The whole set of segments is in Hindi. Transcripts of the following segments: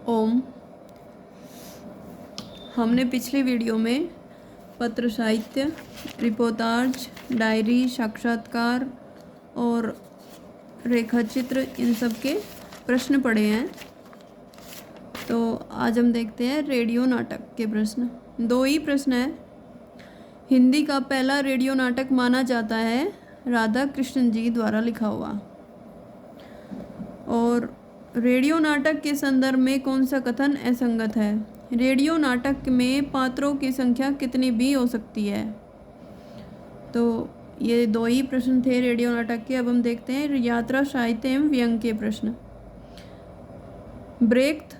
ओम। हमने पिछली वीडियो में पत्र साहित्य, रिपोर्टाज, डायरी, साक्षात्कार और रेखाचित्र इन सब के प्रश्न पढ़े हैं। तो आज हम देखते हैं रेडियो नाटक के प्रश्न। 2 ही प्रश्न है। हिंदी का पहला रेडियो नाटक माना जाता है राधा कृष्ण जी द्वारा लिखा हुआ। और रेडियो नाटक के संदर्भ में कौन सा कथन असंगत है? रेडियो नाटक में पात्रों की संख्या कितनी भी हो सकती है? तो ये 2 ही प्रश्न थे रेडियो नाटक के। अब हम देखते हैं यात्रा, साहित्य एवं व्यंग्य के प्रश्न। ब्रेख्त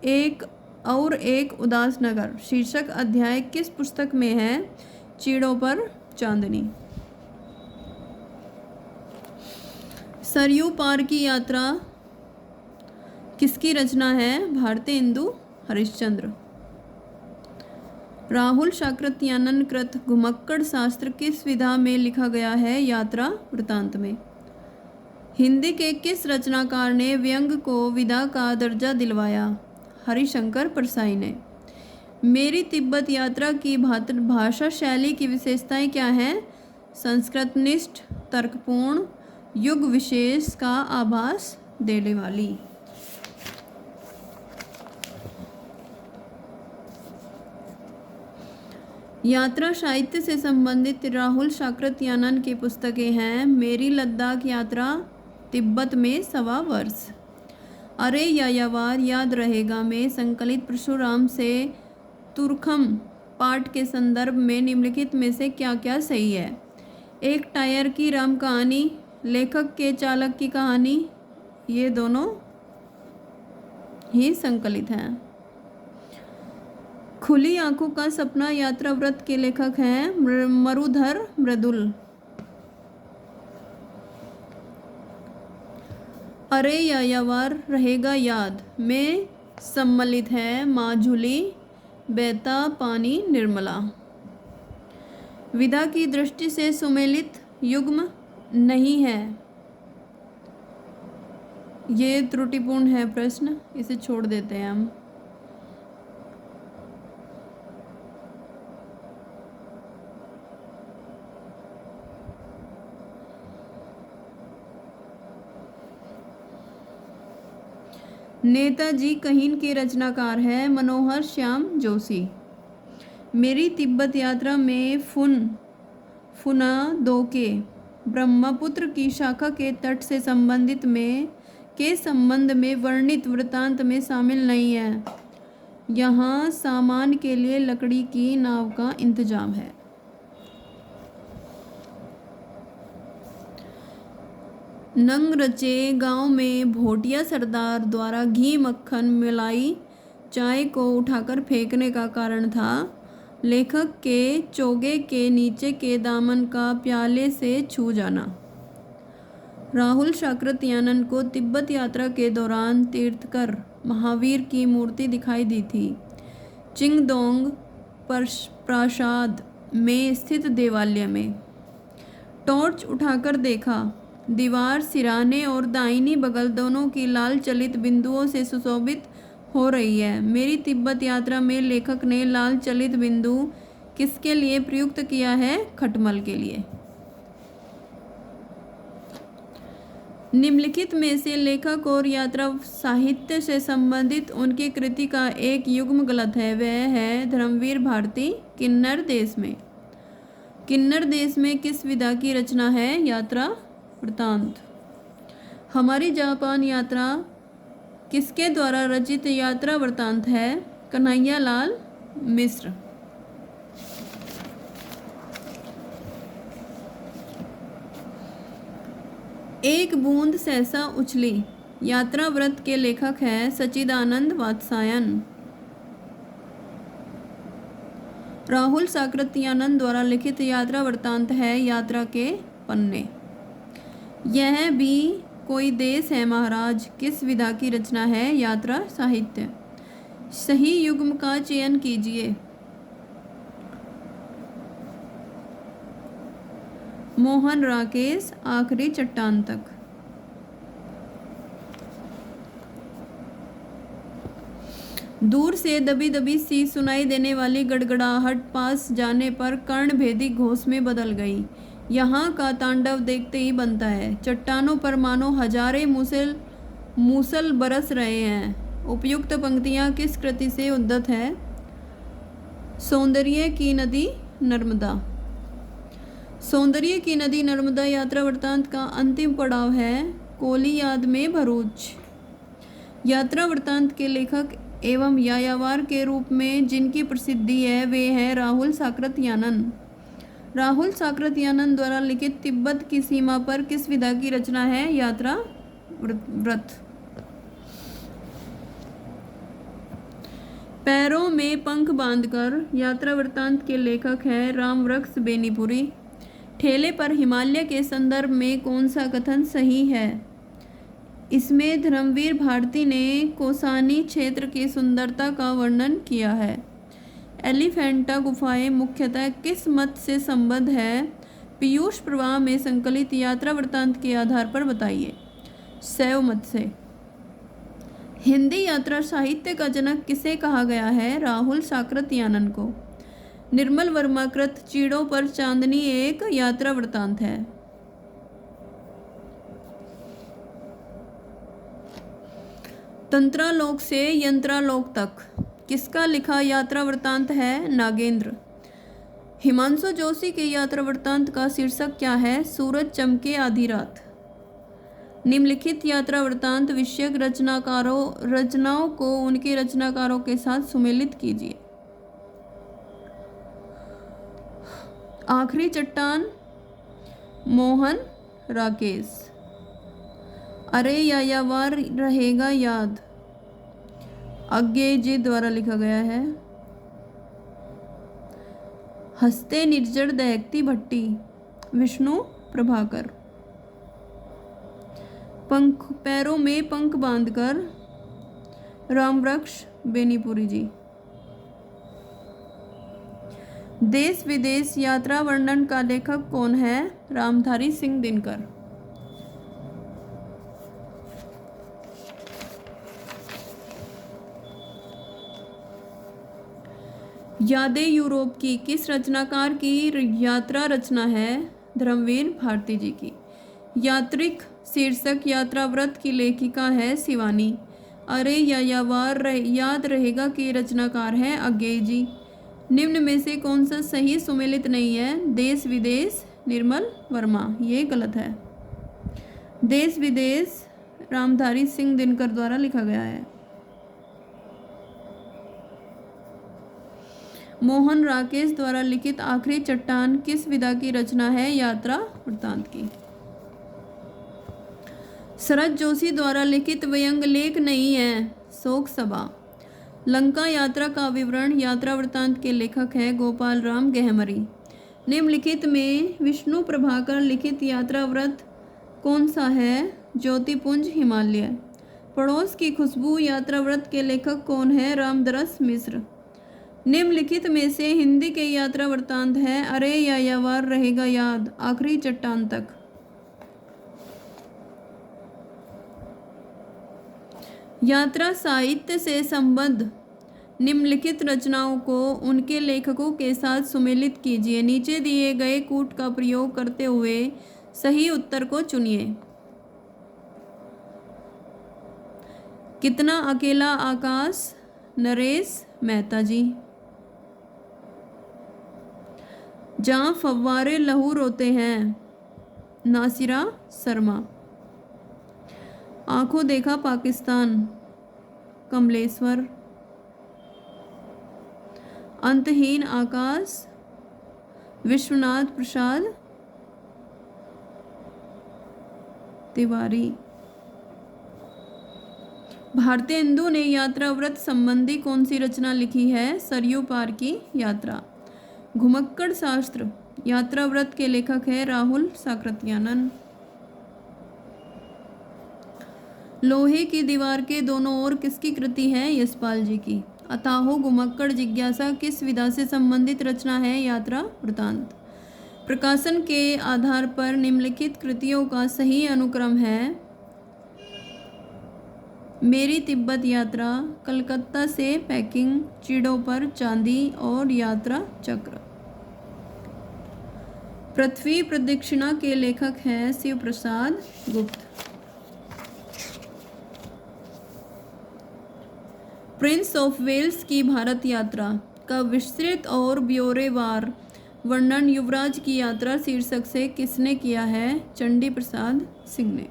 एक उदास नगर शीर्षक अध्याय किस पुस्तक में है? चीड़ों पर चांदनी। सरयू पार की यात्रा किसकी रचना है? भारतीय इंदु हरिश्चंद्र। राहुल शाकृत्यानन कृत घुमक्कड़ शास्त्र किस विधा में लिखा गया है? यात्रा वृतांत में। हिंदी के किस रचनाकार ने व्यंग्य को विधा का दर्जा दिलवाया? हरिशंकर परसाई ने। मेरी तिब्बत यात्रा की भाषा शैली की विशेषताएं क्या हैं? संस्कृतनिष्ठ, तर्कपूर्ण, युग विशेष का आभास देने वाली। यात्रा साहित्य से संबंधित राहुल शाकृत्यानन की पुस्तकें हैं मेरी लद्दाख यात्रा, तिब्बत में 1.25 वर्ष, अरे यायावार याद रहेगा में संकलित परशुराम से तुरखम पाठ के संदर्भ में निम्नलिखित में से क्या क्या सही है? एक टायर की राम कहानी, लेखक के चालक की कहानी, ये दोनों ही संकलित हैं। खुली आंखों का सपना यात्रा व्रत के लेखक हैं मरुधर मृदुल। अरे यायावार रहेगा याद में सम्मिलित है माजुली बेता पानी निर्मला। विधा की दृष्टि से सुमेलित युग्म नहीं है। ये त्रुटिपूर्ण है प्रश्न, इसे छोड़ देते हैं हम। नेताजी कहीन के रचनाकार है मनोहर श्याम जोशी। मेरी तिब्बत यात्रा में फुना दोके ब्रह्मपुत्र की शाखा के तट से संबंधित के संबंध में वर्णित वृत्तांत में शामिल नहीं है। यहाँ सामान के लिए लकड़ी की नाव का इंतजाम है। नंगरचे गांव में भोटिया सरदार द्वारा घी मक्खन मिलाई चाय को उठाकर फेंकने का कारण था लेखक के चोगे के नीचे के दामन का प्याले से छू जाना। राहुल शाकृत्यानन को तिब्बत यात्रा के दौरान तीर्थकर महावीर की मूर्ति दिखाई दी थी। चिंगदोंग प्रासाद में स्थित देवालय में। टॉर्च उठाकर देखा, दीवार सिराने और दाहिनी बगल दोनों की लाल चलित बिंदुओं से सुशोभित हो रही है। मेरी तिब्बत यात्रा में लेखक ने लाल चलित बिंदु किसके लिए प्रयुक्त किया है? खटमल के लिए। निम्नलिखित में से लेखक और यात्रा साहित्य से संबंधित उनकी कृति का एक युग्म गलत है। वह है धर्मवीर भारती किन्नर देश में। किन्नर देश में किस विधा की रचना है? यात्रा वृतांत। हमारी जापान यात्रा किसके द्वारा रचित यात्रा वृतांत है? कन्हैया लाल मिश्र। एक बूंद सहसा उछली यात्रा व्रत के लेखक है सच्चिदानंद वात्स्यायन। राहुल शाकृत्यानन द्वारा लिखित यात्रा वृतांत है यात्रा के पन्ने। यह भी कोई देश है महाराज किस विधा की रचना है? यात्रा साहित्य। सही युग्म का चयन कीजिए। मोहन राकेश आखिरी चट्टान तक। दूर से दबी दबी सी सुनाई देने वाली गड़गड़ाहट पास जाने पर कर्णभेदी घोष में बदल गई। यहाँ का तांडव देखते ही बनता है। चट्टानों पर मानो हजारे मूसल बरस रहे हैं। उपयुक्त पंक्तियाँ किस कृति से उद्धत है? सौंदर्य की नदी नर्मदा। सौंदर्य की नदी नर्मदा यात्रा वृत्तांत का अंतिम पड़ाव है। कोलियाद में भरूच। यात्रा वृत्तांत के लेखक एवं यायावार के रूप में जिनकी प्रसिद्धि है वे हैं राहुल साकृत्यानन। राहुल साकृत्यानन द्वारा लिखित तिब्बत की सीमा पर किस विधा की रचना है? यात्रा व्रत। पैरों में पंख बांधकर यात्रा वृत्तांत के लेखक हैं रामवृक्ष बेनीपुरी। ठेले पर हिमालय के संदर्भ में कौन सा कथन सही है? इसमें धर्मवीर भारती ने कोसानी क्षेत्र की सुंदरता का वर्णन किया है। एलिफेंटा गुफाएं मुख्यतः किस मत से संबद्ध है? पीयूष प्रवाह में संकलित यात्रा वृत्तांत के आधार पर बताइए। शैव मत से। हिंदी यात्रा साहित्य का जनक किसे कहा गया है? राहुल साकृत्यानन को। निर्मल वर्मा कृत चीड़ों पर चांदनी एक यात्रा वृत्तांत है। तंत्रालोक से यंत्रालोक तक किसका लिखा यात्रा वृत्तांत है? नागेंद्र। हिमांशु जोशी के यात्रा वृत्तांत का शीर्षक क्या है? सूरज चमके आधी रात। निम्नलिखित यात्रा वृत्तांत विषयक रचनाओं को उनके रचनाकारों के साथ सुमेलित कीजिए। आखिरी चट्टान मोहन राकेश। अरे यायावार रहेगा याद अज्ञेय जी द्वारा लिखा गया है। हंसते निर्जर दहकती भट्टी विष्णु प्रभाकर। पैरों में पंख बांधकर रामवृक्ष बेनीपुरी जी। देश विदेश यात्रा वर्णन का लेखक कौन है? रामधारी सिंह दिनकर। यादें यूरोप की किस रचनाकार की यात्रा रचना है? धर्मवीर भारती जी की। यात्रिक शीर्षक यात्रा व्रत की लेखिका है शिवानी। अरे यायावार याद रहेगा कि रचनाकार हैं अज्ञेय जी। निम्न में से कौन सा सही सुमेलित नहीं है? देश विदेश निर्मल वर्मा। ये गलत है। देश विदेश रामधारी सिंह दिनकर द्वारा लिखा गया है। मोहन राकेश द्वारा लिखित आखिरी चट्टान किस विधा की रचना है? यात्रा वृत्तांत की। शरद जोशी द्वारा लिखित व्यंग लेख नहीं है। शोक सभा। लंका यात्रा का विवरण यात्रा वृत्तांत के लेखक है गोपाल राम गहमरी। निम्नलिखित में विष्णु प्रभाकर लिखित यात्रा व्रत कौन सा है? ज्योतिपुंज हिमालय। पड़ोस की खुशबू यात्रा व्रत के लेखक कौन है? रामदरस मिश्र। निम्नलिखित में से हिंदी के यात्रा वृत्तांत है अरे यायावार रहेगा याद आखिरी चट्टान तक। यात्रा साहित्य से संबद्ध निम्नलिखित रचनाओं को उनके लेखकों के साथ सुमेलित कीजिए। नीचे दिए गए कूट का प्रयोग करते हुए सही उत्तर को चुनिए। कितना अकेला आकाश नरेश मेहता जी। जहाँ फव्वारे लहू रोते हैं नासिरा शर्मा। आंखों देखा पाकिस्तान कमलेश्वर। अंतहीन आकाश विश्वनाथ प्रसाद तिवारी। भारतेंदु ने यात्रा व्रत संबंधी कौन सी रचना लिखी है? सरयू पार की यात्रा। घुमक्कड़ शास्त्र यात्रा व्रत के लेखक है राहुल साकृत्यानन। लोहे की दीवार के दोनों ओर किसकी कृति है? यशपाल जी की। अथाहो घुमक्कड़ जिज्ञासा किस विधा से संबंधित रचना है? यात्रा वृत्तांत। प्रकाशन के आधार पर निम्नलिखित कृतियों का सही अनुक्रम है। मेरी तिब्बत यात्रा, कलकत्ता से पैकिंग, चिड़ों पर चांदी और यात्रा चक्र। पृथ्वी प्रदक्षिणा के लेखक हैं शिव प्रसाद गुप्त। प्रिंस ऑफ वेल्स की भारत यात्रा का विस्तृत और ब्यौरेवार वर्णन युवराज की यात्रा शीर्षक से किसने किया है? चंडी प्रसाद सिंह ने।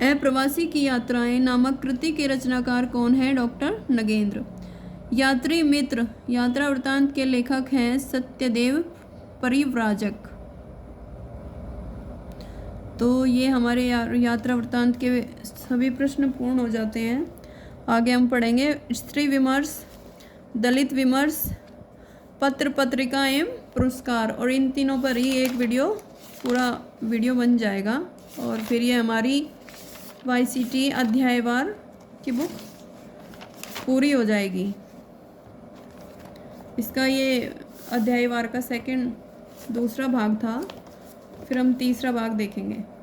अप्रवासी की यात्राएं नामक कृति के रचनाकार कौन है? डॉक्टर नगेंद्र। यात्री मित्र यात्रा वृत्तांत के लेखक हैं सत्यदेव परिव्राजक। तो ये हमारे यात्रा वृत्तांत के सभी प्रश्न पूर्ण हो जाते हैं। आगे हम पढ़ेंगे स्त्री विमर्श, दलित विमर्श, पत्र पत्रिका एवं पुरस्कार, और इन तीनों पर ही एक पूरा वीडियो बन जाएगा। और फिर ये हमारी YCT अध्यायवार की बुक पूरी हो जाएगी। इसका ये अध्यायवार का दूसरा भाग था, फिर हम तीसरा भाग देखेंगे।